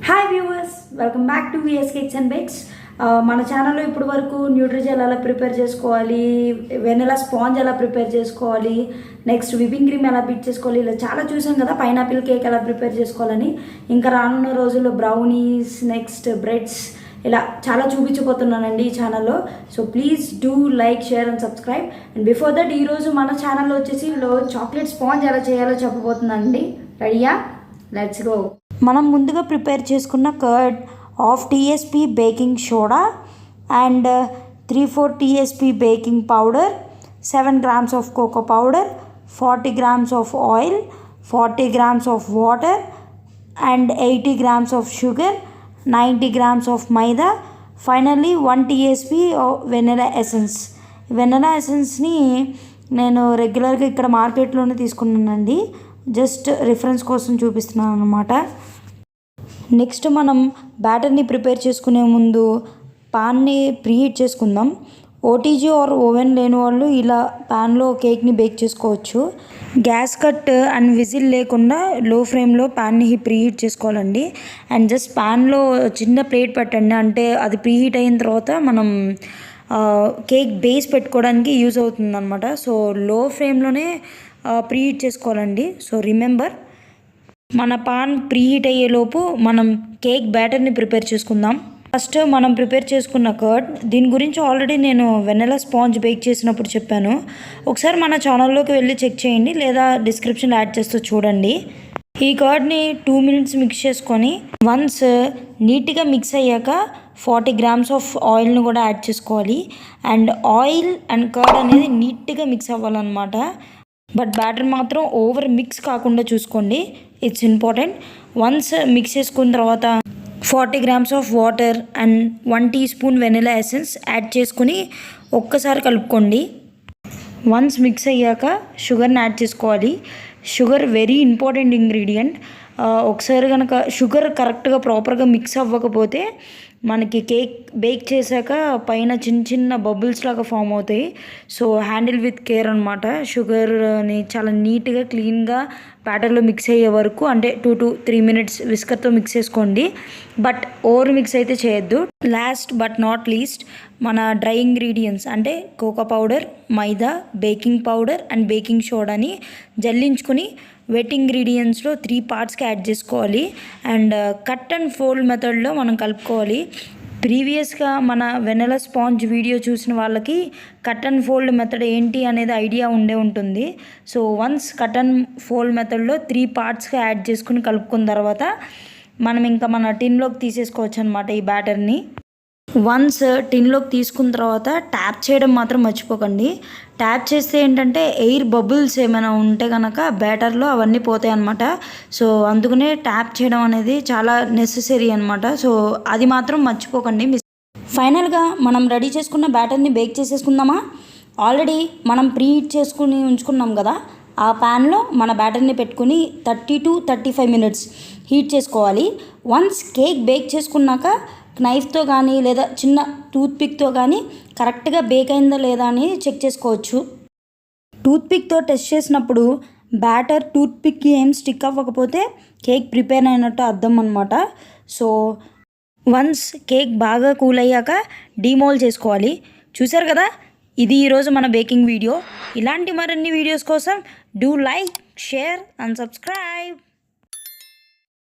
Hi viewers, welcome back to VS cakes and bakes. మన ఛానల్లో ఇప్పుడు వరకు న్యూట్రిజెల్ ఎలా ప్రిపేర్ చేసుకోవాలి, వెనిలా స్పాంజ్ ఎలా ప్రిపేర్ చేసుకోవాలి, నెక్స్ట్ విపింగ్ క్రీమ్ ఎలా బీట్ చేసుకోవాలి, ఇలా చాలా చూసాం కదా. పైనాపిల్ కేక్ ఎలా ప్రిపేర్ చేసుకోవాలని. ఇంకా రానున్న రోజుల్లో బ్రౌనీస్, నెక్స్ట్ బ్రెడ్స్, ఇలా చాలా చూపించబోతున్నానండి ఈ ఛానల్లో. So please do like, share and subscribe. And before that ఈరోజు మన ఛానల్లో వచ్చేసి చాక్లెట్ స్పాంజ్ ఎలా చేయాలో చెప్పబోతున్నానండి. రెడీయా? Let's go. మనం ముందుగా ప్రిపేర్ చేసుకున్న curd, half TSP baking soda and 3/4 TSP baking powder, 7 grams of cocoa powder, 40 grams of oil, 40 grams of water and 80 grams of sugar, 90 grams of maida, finally 1 TSP vanilla essence. Vanilla ఎసెన్స్ని నేను రెగ్యులర్గా ఇక్కడ మార్కెట్లోనే తీసుకున్నానండి, just reference కోసం చూపిస్తున్నాను అనమాట. Next మనం బ్యాటర్ని ప్రిపేర్ చేసుకునే ముందు పాన్ని ప్రీహీట్ చేసుకుందాం. ఓటీజీ ఆర్ ఓవెన్ లేని వాళ్ళు ఇలా ప్యాన్లో కేక్ని బేక్ చేసుకోవచ్చు. గ్యాస్ కట్ అండ్ విజిల్ లేకుండా లో ఫ్లేమ్లో ప్యాన్ని ప్రీహీట్ చేసుకోవాలండి. అండ్ జస్ట్ ప్యాన్లో చిన్న ప్లేట్ పెట్టండి, అంటే అది ప్రీహీట్ అయిన తర్వాత మనం కేక్ బేస్ పెట్టుకోవడానికి యూజ్ అవుతుంది అనమాట. సో లో ఫ్లేమ్లోనే ప్రీహీట్ చేసుకోవాలండి. సో రిమెంబర్, మన పాన్ ప్రీహీట్ అయ్యేలోపు మనం కేక్ బ్యాటర్ని ప్రిపేర్ చేసుకుందాం. ఫస్ట్ మనం ప్రిపేర్ చేసుకున్న కర్డ్, దీని గురించి ఆల్రెడీ నేను వెనిలా స్పాంజ్ బేక్ చేసినప్పుడు చెప్పాను. ఒకసారి మన ఛానల్లోకి వెళ్ళి చెక్ చేయండి, లేదా డిస్క్రిప్షన్ యాడ్ చేస్తూ చూడండి. ఈ కర్డ్ని 2 minutes మిక్స్ చేసుకొని వన్స్ నీట్గా మిక్స్ అయ్యాక 40 grams ఆఫ్ ఆయిల్ని కూడా యాడ్ చేసుకోవాలి. అండ్ ఆయిల్ అండ్ కర్డ్ అనేది నీట్గా మిక్స్ అవ్వాలన్నమాట. బట్ బ్యాటర్ మాత్రం ఓవర్ మిక్స్ కాకుండా చూసుకోండి, ఇట్స్ ఇంపార్టెంట్. వన్స్ మిక్స్ చేసుకున్న తర్వాత 40 grams of water and 1 teaspoon vanilla essence add చేసుకుని ఒక్కసారి కలుపుకోండి. వన్స్ మిక్స్ అయ్యాక షుగర్ని యాడ్ చేసుకోవాలి. Sugar very important ingredient. ఒకసారి కనుక షుగర్ కరెక్ట్గా ప్రాపర్గా మిక్స్ అవ్వకపోతే మనకి కేక్ బేక్ చేశాక పైన చిన్న చిన్న బబుల్స్ లాగా ఫామ్ అవుతాయి. సో హ్యాండిల్ విత్ కేర్ అనమాట. షుగర్ని చాలా నీట్గా క్లీన్గా బ్యాటర్లో మిక్స్ అయ్యే వరకు, అంటే 2 to 3 minutes విస్కర్తో మిక్స్ చేసుకోండి. బట్ ఓవర్ మిక్స్ అయితే చేయొద్దు. లాస్ట్ బట్ నాట్ లీస్ట్, మన డ్రై ఇంగ్రీడియంట్స్ అంటే cocoa powder, maida, baking powder and baking సోడాని జల్లించుకొని వెట్ ఇంగ్రీడియంట్స్లో 3 partsకి యాడ్ చేసుకోవాలి. అండ్ కట్ అండ్ ఫోల్డ్ మెథడ్లో మనం కలుపుకోవాలి. ప్రీవియస్గా మన వెనిలా స్పాంజ్ వీడియో చూసిన వాళ్ళకి కట్ అండ్ ఫోల్డ్ మెథడ్ ఏంటి అనేది ఐడియా ఉండే ఉంటుంది. So once cut and fold మెథడ్లో 3 partsగా యాడ్ చేసుకుని కలుపుకున్న తర్వాత మనం ఇంకా మన టిన్లోకి తీసేసుకోవచ్చు అనమాట ఈ బ్యాటర్ని. వన్స్ టిన్లోకి తీసుకున్న తర్వాత ట్యాప్ చేయడం మాత్రం మర్చిపోకండి. ట్యాప్ చేస్తే ఏంటంటే ఎయిర్ బబుల్స్ ఏమైనా ఉంటే కనుక బ్యాటర్లో అవన్నీ పోతాయి అన్నమాట. సో అందుకనే ట్యాప్ చేయడం అనేది చాలా నెసెసరీ అనమాట. సో అది మాత్రం మర్చిపోకండి. ఫైనల్గా మనం రెడీ చేసుకున్న బ్యాటర్ని బేక్ చేసేసుకుందామా. ఆల్రెడీ మనం ప్రీహీట్ చేసుకుని ఉంచుకున్నాం కదా, ఆ ప్యాన్లో మన బ్యాటర్ని పెట్టుకుని 30 to 35 minutes హీట్ చేసుకోవాలి. వన్స్ కేక్ బేక్ చేసుకున్నాక నైఫ్తో కానీ లేదా చిన్న టూత్పిక్తో కానీ కరెక్ట్గా బేక్ అయిందా లేదా అని చెక్ చేసుకోవచ్చు. టూత్పిక్తో టెస్ట్ చేసినప్పుడు బ్యాటర్ టూత్పిక్కి ఏం స్టిక్ అవ్వకపోతే కేక్ ప్రిపేర్ అయినట్టు అర్థం అనమాట. సో వన్స్ కేక్ బాగా కూల్ అయ్యాక డీమోల్డ్ చేసుకోవాలి. చూసారు కదా, ఇది ఈరోజు మన బేకింగ్ వీడియో. ఇలాంటి మరిన్ని వీడియోస్ కోసం do like, share and subscribe.